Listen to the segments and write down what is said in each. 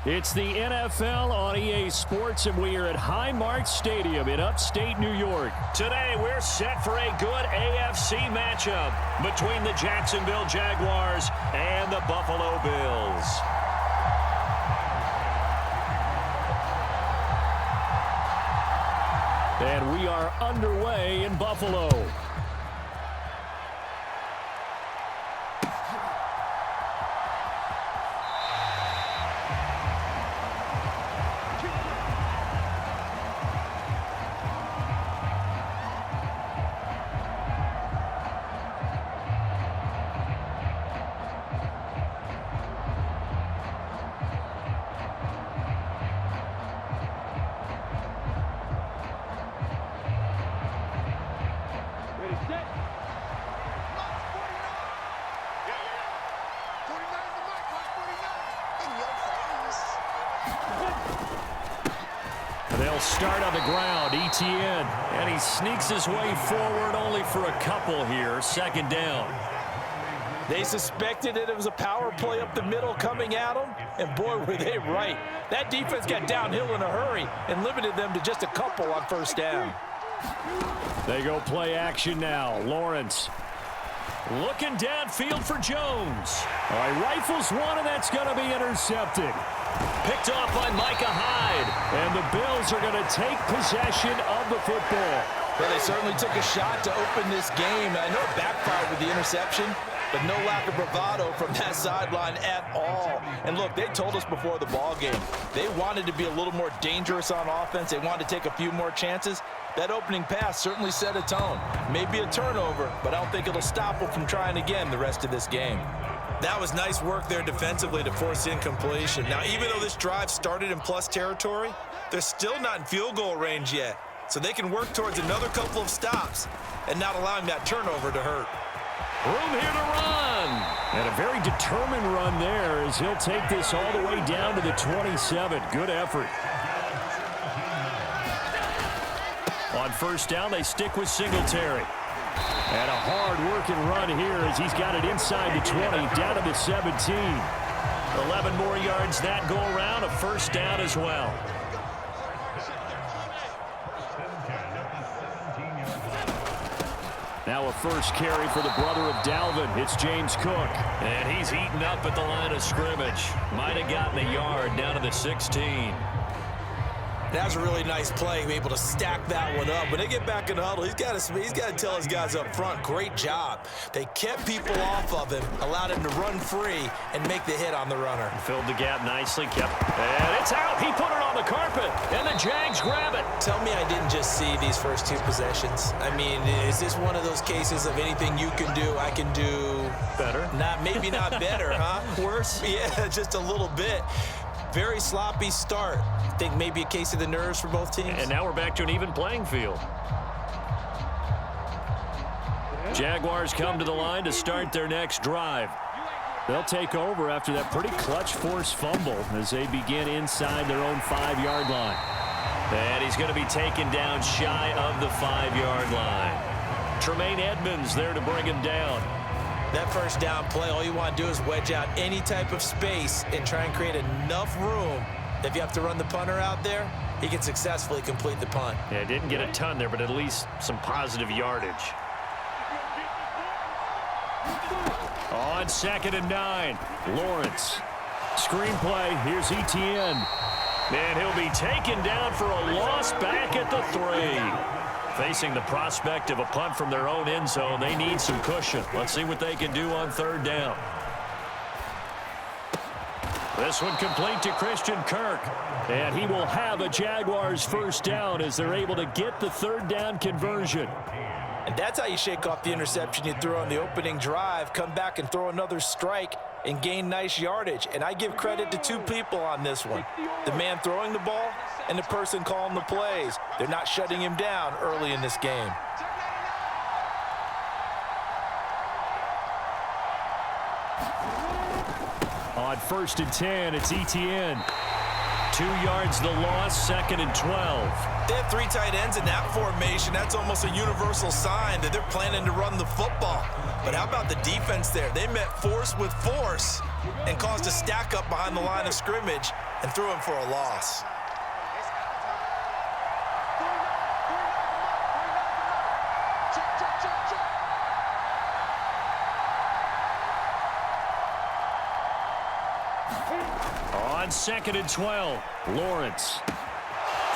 It's the NFL on EA Sports, and we are at Highmark Stadium in upstate New York. Today, we're set for a good AFC matchup between the Jacksonville Jaguars and the Buffalo Bills. And we are underway in Buffalo. They'll start on the ground, Etienne, and he sneaks his way forward only for a couple here, second down. They suspected that it was a power play up the middle coming at them, and boy, were they right. That defense got downhill in a hurry and limited them to just a couple on first down. They go play action now. Lawrence looking downfield for Jones. All right, rifles one, and that's going to be intercepted. Picked off by Micah Hyde. And the Bills are going to take possession of the football. Well, they certainly took a shot to open this game. I know it backfired with the interception, but no lack of bravado from that sideline at all. And look, they told us before the ball game, they wanted to be a little more dangerous on offense. They wanted to take a few more chances. That opening pass certainly set a tone. Maybe a turnover, but I don't think it'll stop them from trying again the rest of this game. That was nice work there defensively to force incompletion. Now, even though this drive started in plus territory, they're still not in field goal range yet. So they can work towards another couple of stops and not allowing that turnover to hurt. Room here to run. And a very determined run there as he'll take this all the way down to the 27. Good effort. On first down, they stick with Singletary. And a hard-working run here as he's got it inside the 20, down to the 17. 11 more yards that go around, a first down as well. Now a first carry for the brother of Dalvin. It's James Cook. And he's eaten up at the line of scrimmage. Might have gotten a yard down to the 16. That was a really nice play, able to stack that one up. When they get back in the huddle, he's got to tell his guys up front, great job. They kept people off of him, allowed him to run free and make the hit on the runner. Filled the gap nicely, and it's out. He put it on the carpet, and the Jags grab it. Tell me I didn't just see these first two possessions. I mean, is this one of those cases of anything you can do, I can do better? Maybe not better, huh? Worse? Yeah, just a little bit. Very sloppy start. I think maybe a case of the nerves for both teams. And now we're back to an even playing field. Jaguars come to the line to start their next drive. They'll take over after that pretty clutch forced fumble as they begin inside their own 5-yard line. And he's going to be taken down shy of the 5-yard line. Tremaine Edmonds there to bring him down. That first down play, all you want to do is wedge out any type of space and try and create enough room. If you have to run the punter out there, he can successfully complete the punt. Yeah, didn't get a ton there, but at least some positive yardage. On 2nd and 9, Lawrence. Screenplay, here's Etienne. And he'll be taken down for a loss back at the 3. Facing the prospect of a punt from their own end zone, they need some cushion. Let's see what they can do on 3rd down. This one complete to Christian Kirk. And he will have a Jaguars first down as they're able to get the 3rd down conversion. And that's how you shake off the interception you threw on the opening drive, come back and throw another strike and gain nice yardage. And I give credit to two people on this one. The man throwing the ball and the person calling the plays. They're not shutting him down early in this game. On 1st and 10, it's Etienne. 2 yards the loss, 2nd and 12. They have 3 tight ends in that formation. That's almost a universal sign that they're planning to run the football. But how about the defense there? They met force with force and caused a stack up behind the line of scrimmage and threw him for a loss. On 2nd and 12, Lawrence.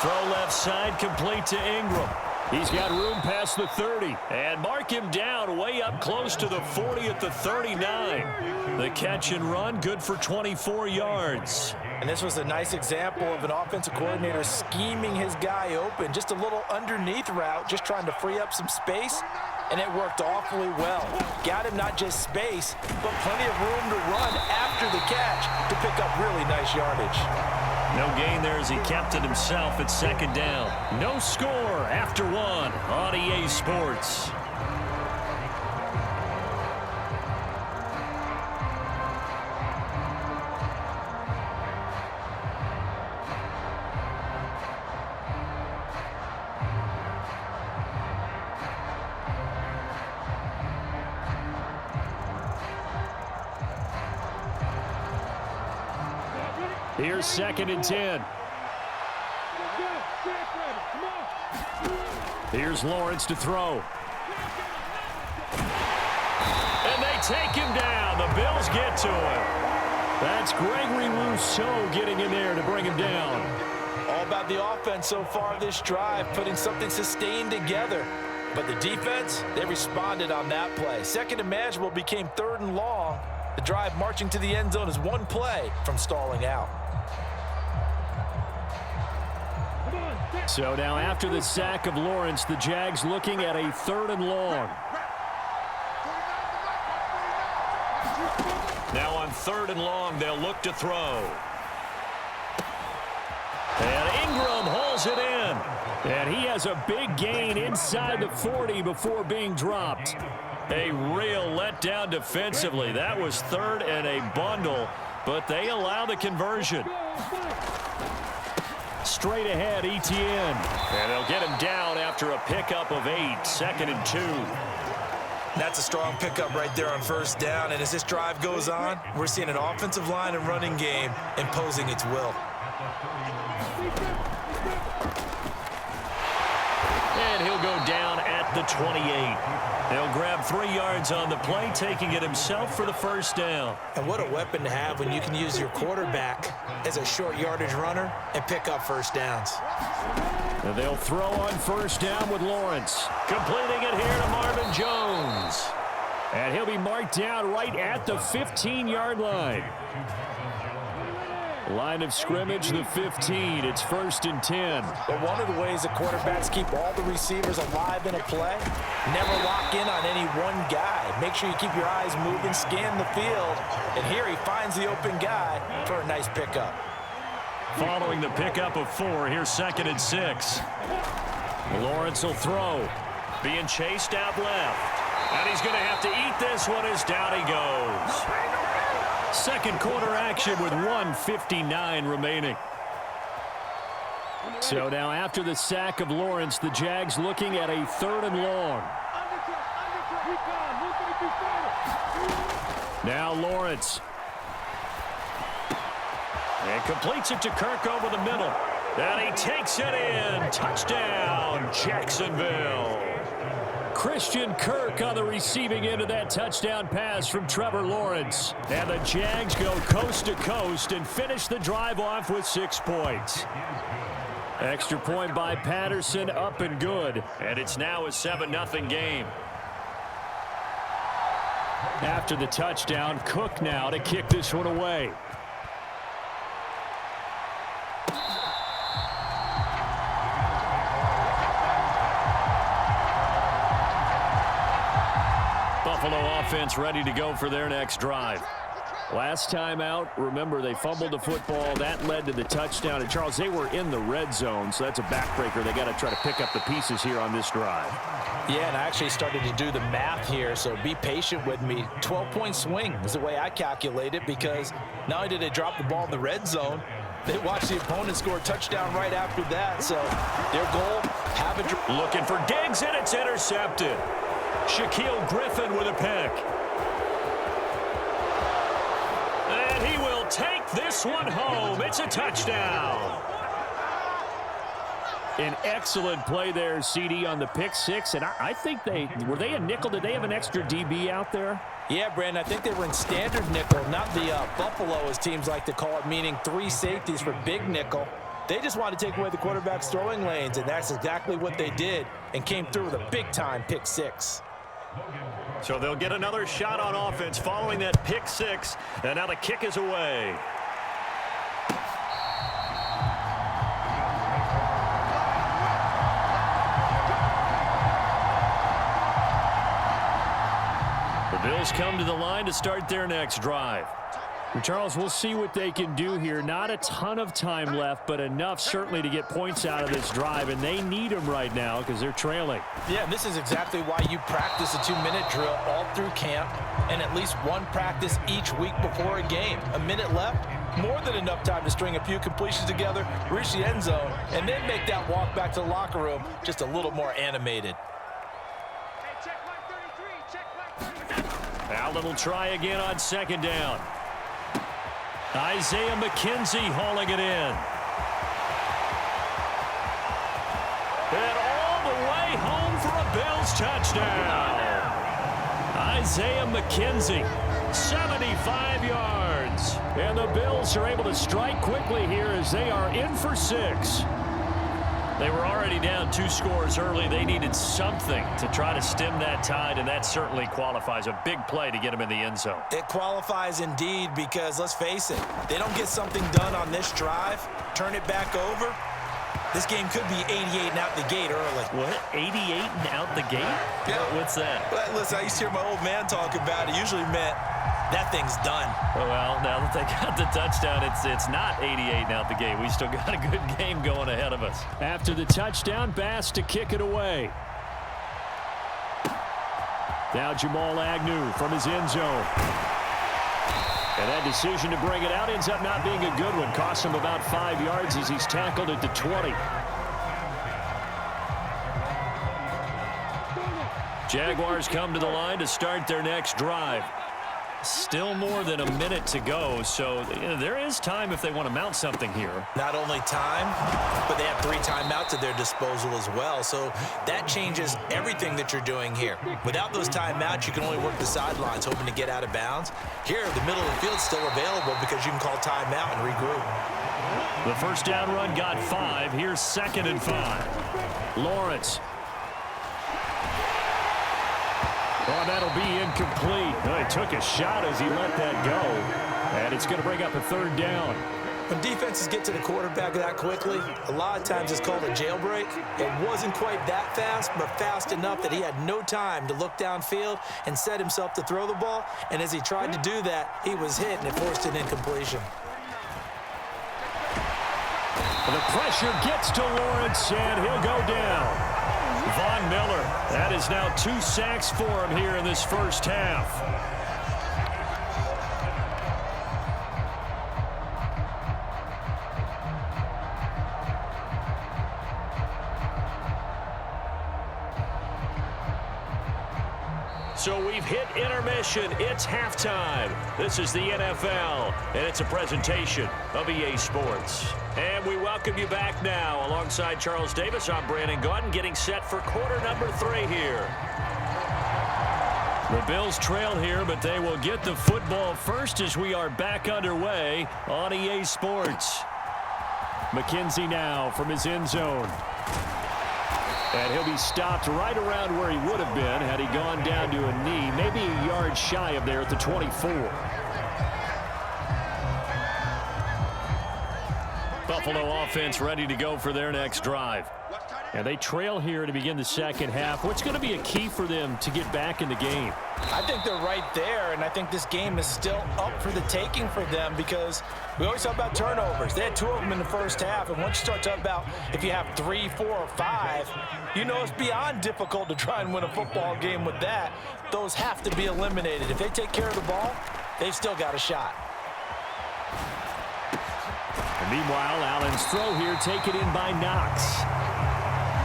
Throw left side, complete to Ingram. He's got room past the 30. And mark him down way up close to the 40 at the 39. The catch and run, good for 24 yards. And this was a nice example of an offensive coordinator scheming his guy open. Just a little underneath route, just trying to free up some space. And it worked awfully well. Got him not just space, but plenty of room to run after the catch to pick up really nice yardage. No gain there as he kept it himself at 2nd down. No score after 1 on EA Sports. Here's 2nd and 10. Here's Lawrence to throw. And they take him down. The Bills get to him. That's Gregory Rousseau getting in there to bring him down. All about the offense so far this drive, putting something sustained together. But the defense, they responded on that play. 2nd and manageable became 3rd and long. The drive marching to the end zone is one play from stalling out. So now after the sack of Lawrence, the Jags looking at a 3rd and long. Now on 3rd and long, they'll look to throw. And Ingram hauls it in. And he has a big gain inside the 40 before being dropped. A real letdown defensively. That was 3rd and a bundle, but they allow the conversion. Straight ahead, Etienne. And they'll get him down after a pickup of 8, 2nd and 2. That's a strong pickup right there on 1st down. And as this drive goes on, we're seeing an offensive line and running game imposing its will. And he'll go down at the 28. They'll grab 3 yards on the play, taking it himself for the 1st down. And what a weapon to have when you can use your quarterback as a short yardage runner and pick up 1st downs. And they'll throw on 1st down with Lawrence. Completing it here to Marvin Jones. And he'll be marked down right at the 15-yard line. Line of scrimmage, the 15. It's 1st and 10. But one of the ways the quarterbacks keep all the receivers alive in a play, never lock in on any one guy. Make sure you keep your eyes moving, scan the field. And here he finds the open guy for a nice pickup. Following the pickup of 4, here's 2nd and 6. Lawrence will throw. Being chased out left. And he's going to have to eat this one as down he goes. 2nd quarter action with 1:59 remaining. So now after the sack of Lawrence, the Jags looking at a 3rd and long. Now Lawrence. And completes it to Kirk over the middle. And he takes it in. Touchdown, Jacksonville. Christian Kirk on the receiving end of that touchdown pass from Trevor Lawrence. And the Jags go coast to coast and finish the drive off with 6 points. Extra point by Patterson, up and good. And it's now a 7-0 game. After the touchdown, Cook now to kick this one away. Buffalo offense ready to go for their next drive. Last time out, remember, they fumbled the football. That led to the touchdown. And, Charles, they were in the red zone, so that's a backbreaker. They got to try to pick up the pieces here on this drive. Yeah, and I actually started to do the math here, so be patient with me. 12-point swing is the way I calculate it, because not only did they drop the ball in the red zone, they watched the opponent score a touchdown right after that. So their goal, have a... Looking for Diggs, and it's intercepted. Shaquille Griffin with a pick. And he will take this one home. It's a touchdown. An excellent play there, CD, on the pick six. And I think were they a nickel? Did they have an extra DB out there? Yeah, Brandon, I think they were in standard nickel, not the Buffalo, as teams like to call it, meaning 3 safeties for big nickel. They just wanted to take away the quarterback's throwing lanes, and that's exactly what they did, and came through with a big-time pick six. So they'll get another shot on offense following that pick six, and now the kick is away. The Bills come to the line to start their next drive. Charles, we'll see what they can do here. Not a ton of time left, but enough certainly to get points out of this drive, and they need them right now because they're trailing. Yeah, this is exactly why you practice a 2-minute drill all through camp and at least one practice each week before a game. A minute left, more than enough time to string a few completions together, reach the end zone, and then make that walk back to the locker room just a little more animated. Allen will try again on second down. Isaiah McKenzie hauling it in. And all the way home for a Bills touchdown. Isaiah McKenzie, 75 yards. And the Bills are able to strike quickly here as they are in for 6. They were already down 2 scores early. They needed something to try to stem that tide, and that certainly qualifies. A big play to get them in the end zone. It qualifies indeed because, let's face it, they don't get something done on this drive, turn it back over, this game could be 88 and out the gate early. What? 88 and out the gate? Yeah. What's that? Well, listen, I used to hear my old man talk about it. Usually meant that thing's done. Well, now that they got the touchdown, it's not 88 and out the gate. We still got a good game going ahead of us. After the touchdown, Bass to kick it away. Now Jamal Agnew from his end zone. And that decision to bring it out ends up not being a good one. Cost him about 5 yards as he's tackled at the 20. Jaguars come to the line to start their next drive. Still more than a minute to go, so there is time if they want to mount something here. Not only time, but they have 3 timeouts at their disposal as well, so that changes everything that you're doing here. Without those timeouts, you can only work the sidelines, hoping to get out of bounds. Here, the middle of the field's still available because you can call timeout and regroup. The first down run got 5. Here's 2nd and 5. Lawrence. Oh, that'll be incomplete. Oh, he took a shot as he let that go. And it's going to bring up a 3rd down. When defenses get to the quarterback that quickly, a lot of times it's called a jailbreak. It wasn't quite that fast, but fast enough that he had no time to look downfield and set himself to throw the ball. And as he tried to do that, he was hit, and it forced an incompletion. The pressure gets to Lawrence, and he'll go down. Von Miller, that is now 2 sacks for him here in this first half. So we've hit intermission. It's halftime. This is the NFL, and it's a presentation of EA Sports. And we welcome you back now. Alongside Charles Davis, I'm Brandon Gaudin, getting set for quarter number 3 here. The Bills trail here, but they will get the football first as we are back underway on EA Sports. McKenzie now from his end zone. And he'll be stopped right around where he would have been had he gone down to a knee, maybe a yard shy of there at the 24. Buffalo offense ready to go for their next drive. And they trail here to begin the second half. What's going to be a key for them to get back in the game? I think they're right there, and I think this game is still up for the taking for them because we always talk about turnovers. They had 2 of them in the first half, and once you start talking about if you have 3, 4, or 5, you know it's beyond difficult to try and win a football game with that. Those have to be eliminated. If they take care of the ball, they've still got a shot. And meanwhile, Allen's throw here taken in by Knox.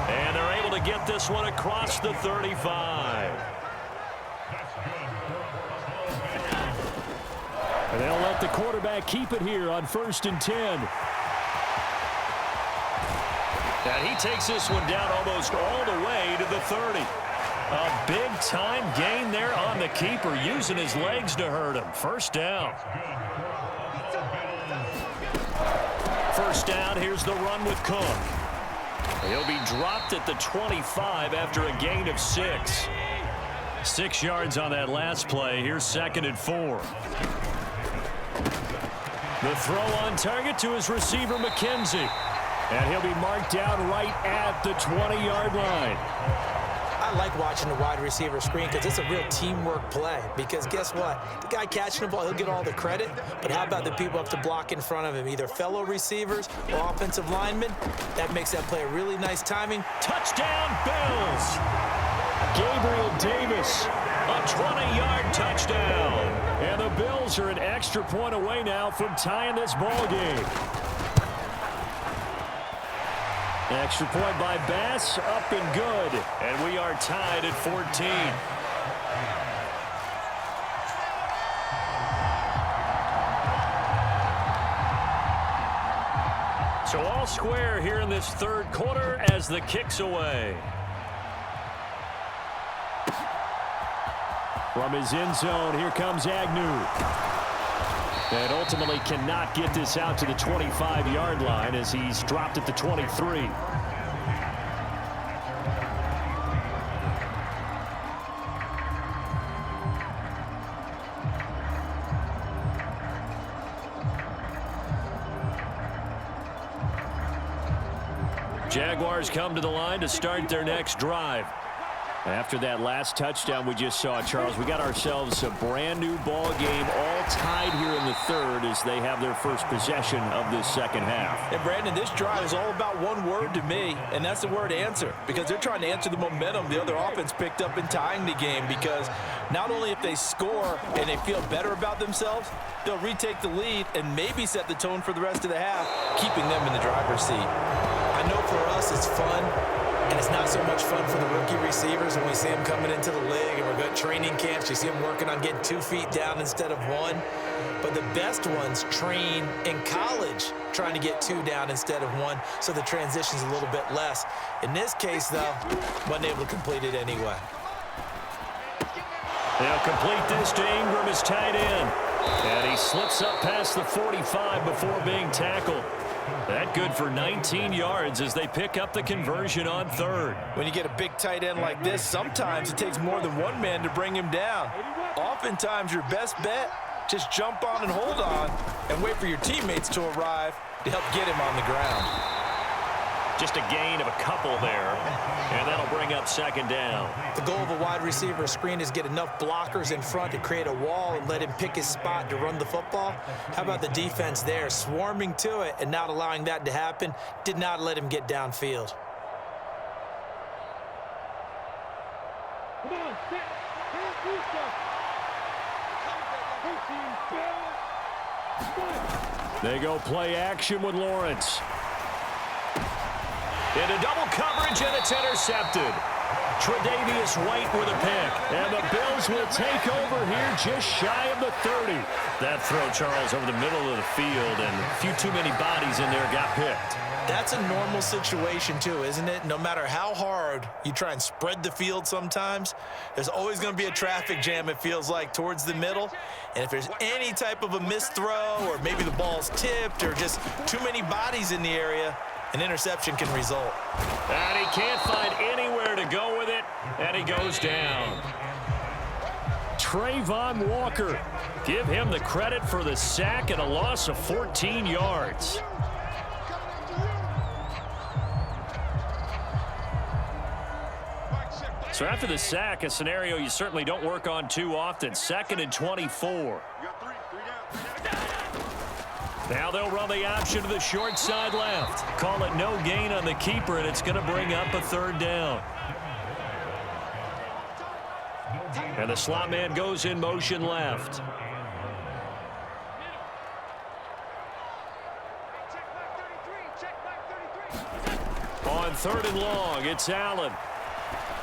And they're able to get this one across the 35. And they'll let the quarterback keep it here on 1st and 10. And he takes this one down almost all the way to the 30. A big-time gain there on the keeper, using his legs to hurt him. First down. First down, here's the run with Cook. He'll be dropped at the 25 after a gain of 6. 6 yards on that last play. Here's 2nd and 4. The throw on target to his receiver, McKenzie. And he'll be marked down right at the 20-yard line. I like watching the wide receiver screen because it's a real teamwork play. Because guess what? The guy catching the ball, he'll get all the credit. But how about the people up to block in front of him? Either fellow receivers or offensive linemen. That makes that play a really nice timing. Touchdown, Bills! Gabriel Davis, a 20-yard touchdown. And the Bills are an extra point away now from tying this ball game. Extra point by Bass, up and good. And we are tied at 14. So all square here in this third quarter as the kick's away. From his end zone, here comes Agnew. And ultimately cannot get this out to the 25-yard line as he's dropped at the 23. Jaguars come to the line to start their next drive. After that last touchdown we just saw, Charles, we got ourselves a brand new ball game, all tied here in the third as they have their first possession of this second half. And Brandon, this drive is all about one word to me, and that's the word answer, because they're trying to answer the momentum the other offense picked up in tying the game, because not only if they score and they feel better about themselves, they'll retake the lead and maybe set the tone for the rest of the half, keeping them in the driver's seat. I know for us it's fun. And it's not so much fun for the rookie receivers when we see them coming into the league and we're going to training camps. You see them working on getting 2 feet down instead of 1. But the best ones train in college trying to get 2 down instead of 1, so the transition's a little bit less. In this case, though, wasn't able to complete it anyway. They'll complete this to Ingram, his tight end. And he slips up past the 45 before being tackled. That good for 19 yards as they pick up the conversion on third. When you get a big tight end like this, sometimes it takes more than one man to bring him down. Oftentimes, your best bet, just jump on and hold on and wait for your teammates to arrive to help get him on the ground. Just a gain of a couple there, and that'll bring up second down. The goal of a wide receiver screen is get enough blockers in front to create a wall and let him pick his spot to run the football. How about the defense there, swarming to it and not allowing that to happen? Did not let him get downfield. Come on, sit. They go play action with Lawrence. Into double coverage, and it's intercepted. Tre'Davious White with a pick. And the Bills will take over here just shy of the 30. That throw, Charles, over the middle of the field, and a few too many bodies in there got picked. That's a normal situation, too, isn't it? No matter how hard you try and spread the field sometimes, there's always going to be a traffic jam, it feels like, towards the middle. And if there's any type of a missed throw, or maybe the ball's tipped, or just too many bodies in the area, an interception can result. And he can't find anywhere to go with it, and he goes down. Trayvon Walker, give him the credit for the sack and a loss of 14 yards. So after the sack, a scenario you certainly don't work on too often. 2nd and 24. Now they'll run the option to the short side left. Call it no gain on the keeper, and it's going to bring up a third down. And the slot man goes in motion left. On 3rd and long, it's Allen.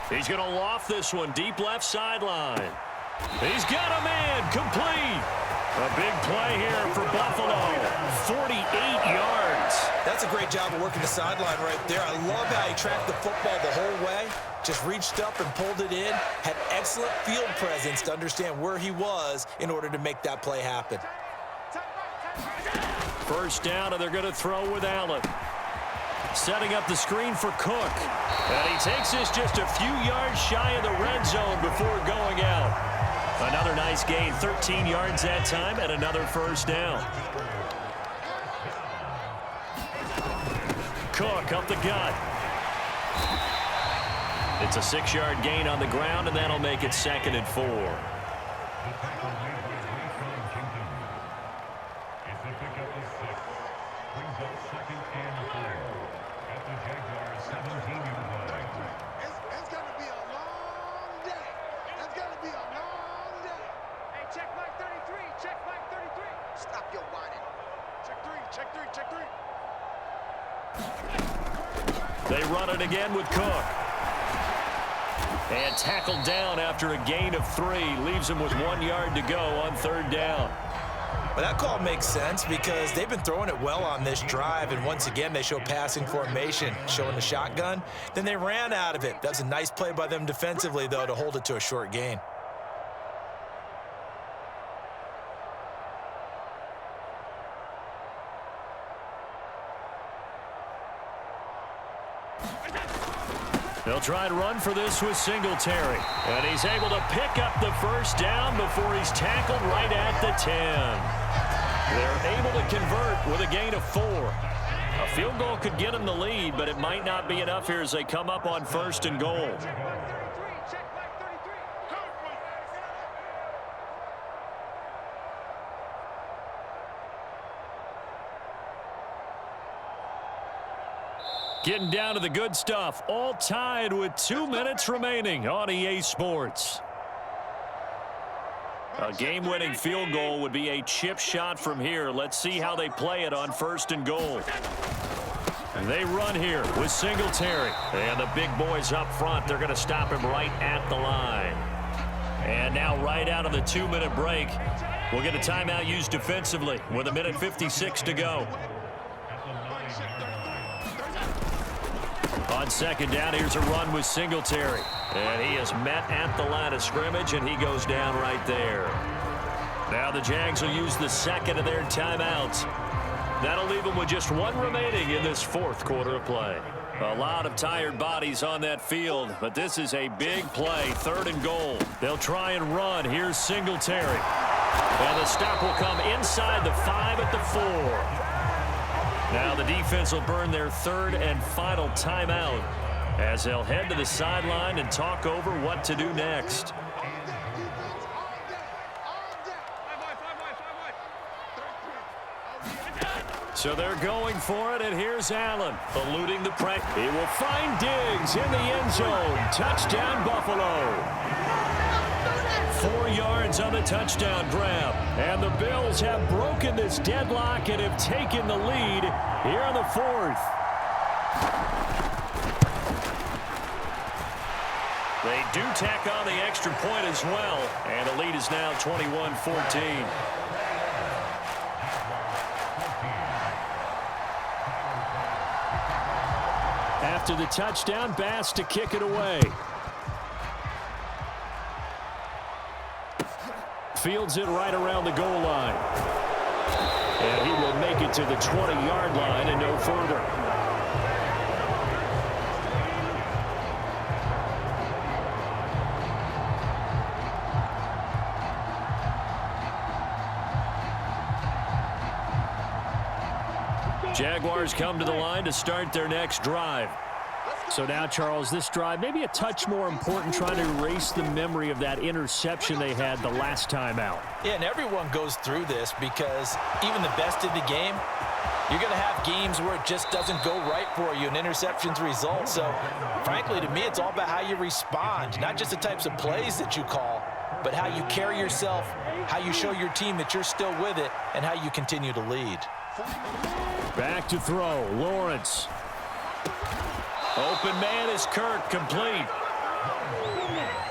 He's going to loft this one deep left sideline. He's got a man complete. A big play here for Buffalo. 48 yards. That's a great job of working the sideline right there. I love how he tracked the football the whole way. Just reached up and pulled it in. Had excellent field presence to understand where he was in order to make that play happen. First down, and they're going to throw with Allen. Setting up the screen for Cook. And he takes this just a few yards shy of the red zone before going out. Another nice gain, 13 yards that time, and another first down. Cook up the gut. It's a 6-yard gain on the ground, and that'll make it 2nd and 4. They run it again with Cook. And tackled down after a gain of 3. Leaves him with 1 yard to go on 3rd down. Well, that call makes sense because they've been throwing it well on this drive, and once again they show passing formation, showing the shotgun. Then they ran out of it. That's a nice play by them defensively, though, to hold it to a short gain. They'll try to run for this with Singletary. And he's able to pick up the first down before he's tackled right at the 10. They're able to convert with a gain of 4. A field goal could get them the lead, but it might not be enough here as they come up on 1st and goal. Getting down to the good stuff, all tied with 2 minutes remaining on EA Sports. A game-winning field goal would be a chip shot from here. Let's see how they play it on 1st and goal. And they run here with Singletary. And the big boys up front, they're going to stop him right at the line. And now right out of the 2-minute break, we'll get a timeout used defensively with 1:56 to go. On 2nd down, here's a run with Singletary. And he is met at the line of scrimmage, and he goes down right there. Now the Jags will use the 2nd of their timeouts. That'll leave them with just 1 remaining in this 4th quarter of play. A lot of tired bodies on that field, but this is a big play, 3rd and goal. They'll try and run. Here's Singletary. And the stop will come inside the 5 at the 4. Now the defense will burn their 3rd and final timeout as they'll head to the sideline and talk over what to do next. So they're going for it, and here's Allen, eluding the pressure. He will find Diggs in the end zone. Touchdown, Buffalo. 4 yards on the touchdown grab. And the Bills have broken this deadlock and have taken the lead here in the 4th. They do tack on the extra point as well. And the lead is now 21-14. After the touchdown, Bass to kick it away. Fields it right around the goal line. And he will make it to the 20-yard line and no further. Jaguars come to the line to start their next drive. So now, Charles, this drive maybe a touch more important, trying to erase the memory of that interception they had the last time out. Yeah, and everyone goes through this because even the best in the game, you're going to have games where it just doesn't go right for you and interceptions result. So, frankly, to me, it's all about how you respond, not just the types of plays that you call, but how you carry yourself, how you show your team that you're still with it, and how you continue to lead. Back to throw, Lawrence. Open man is Kirk, complete.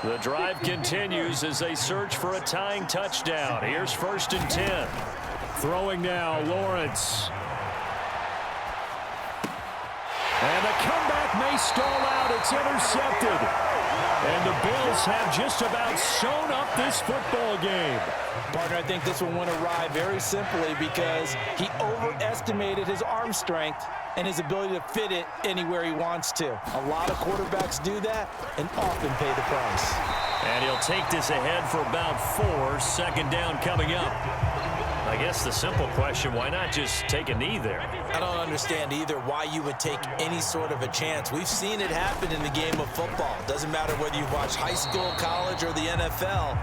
The drive continues as they search for a tying touchdown. Here's 1st and 10. Throwing now, Lawrence. And the comeback may stall out. It's intercepted. And the Bills have just about sewn up this football game. Partner, I think this one went awry very simply because he overestimated his arm strength and his ability to fit it anywhere he wants to. A lot of quarterbacks do that and often pay the price. And he'll take this ahead for about 4. 2nd down coming up. I guess the simple question, why not just take a knee there? I don't understand either why you would take any sort of a chance. We've seen it happen in the game of football. Doesn't matter whether you watch high school, college, or the NFL.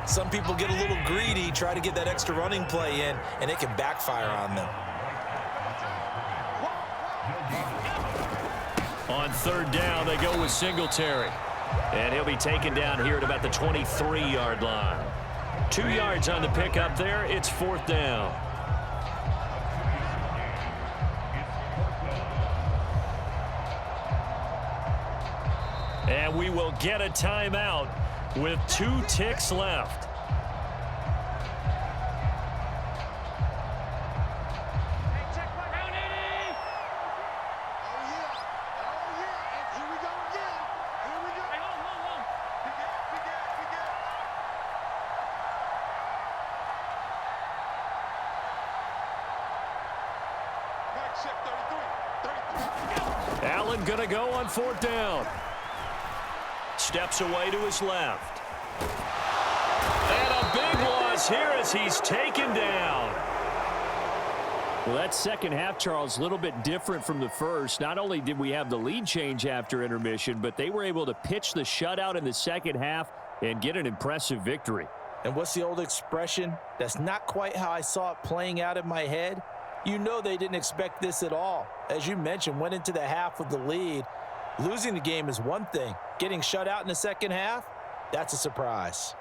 Some people get a little greedy, try to get that extra running play in, and it can backfire on them. On 3rd down, they go with Singletary. And he'll be taken down here at about the 23-yard line. 2 yards on the pickup there. It's 4th down. And we will get a timeout with 2 ticks left. Allen going to go on 4th down. Steps away to his left. And a big loss here as he's taken down. Well, that second half, Charles, a little bit different from the first. Not only did we have the lead change after intermission, but they were able to pitch the shutout in the second half and get an impressive victory. And what's the old expression? That's not quite how I saw it playing out in my head. You know they didn't expect this at all. As you mentioned, went into the half with the lead. Losing the game is one thing. Getting shut out in the second half, that's a surprise.